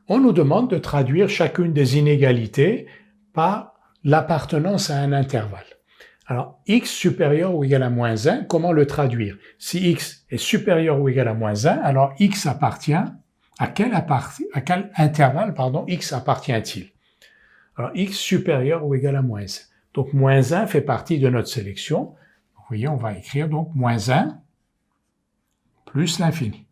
on nous demande de traduire chacune des inégalités par l'appartenance à un intervalle. Alors, x supérieur ou égal à moins 1, comment le traduire? Si x est supérieur ou égal à moins 1, alors x appartient à quel intervalle x appartient-il? Alors, x supérieur ou égal à moins 1. Donc, moins 1 fait partie de notre sélection. Vous voyez, on va écrire donc moins 1 plus l'infini.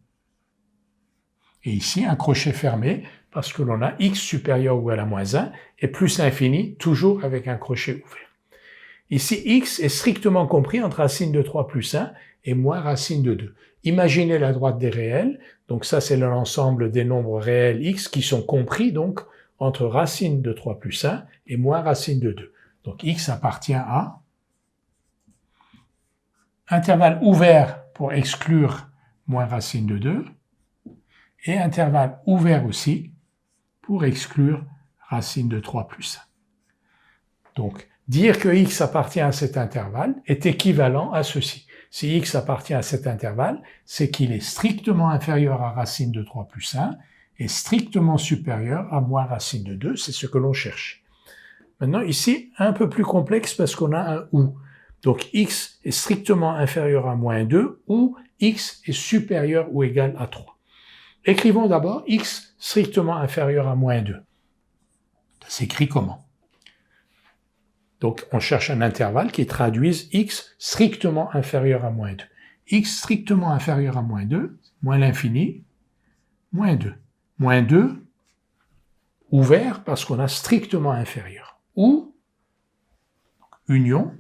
Et ici, un crochet fermé, parce que l'on a x supérieur ou égal à moins 1 et plus l'infini, toujours avec un crochet ouvert. Ici, x est strictement compris entre racine de 3 plus 1 et moins racine de 2. Imaginez la droite des réels, donc ça c'est l'ensemble des nombres réels x qui sont compris donc entre racine de 3 plus 1 et moins racine de 2. Donc x appartient à intervalle ouvert pour exclure moins racine de 2 et intervalle ouvert aussi pour exclure racine de 3 plus 1. Donc, dire que x appartient à cet intervalle est équivalent à ceci. Si x appartient à cet intervalle, c'est qu'il est strictement inférieur à racine de 3 plus 1 et strictement supérieur à moins racine de 2, c'est ce que l'on cherche. Maintenant, ici, un peu plus complexe parce qu'on a un ou. Donc, x est strictement inférieur à moins 2 ou x est supérieur ou égal à 3. Écrivons d'abord x strictement inférieur à moins 2. Ça s'écrit comment? Donc, on cherche un intervalle qui traduise x strictement inférieur à moins 2. X strictement inférieur à moins 2, moins l'infini, moins 2. Moins 2, ouvert parce qu'on a strictement inférieur. Ou, union,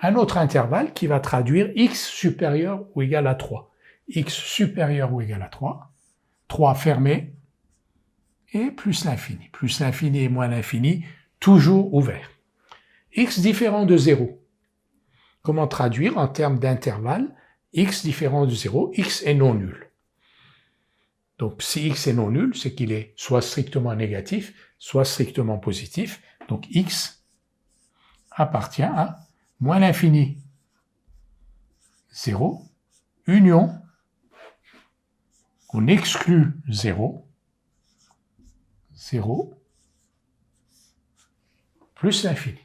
un autre intervalle qui va traduire x supérieur ou égal à 3. X supérieur ou égal à 3, 3 fermé, et plus l'infini. Plus l'infini et moins l'infini, toujours ouvert. X différent de 0. Comment traduire en termes d'intervalle x différent de 0, x est non nul. Donc si x est non nul, c'est qu'il est soit strictement négatif, soit strictement positif. Donc x appartient à moins l'infini, 0, union, on exclut 0, 0, plus l'infini.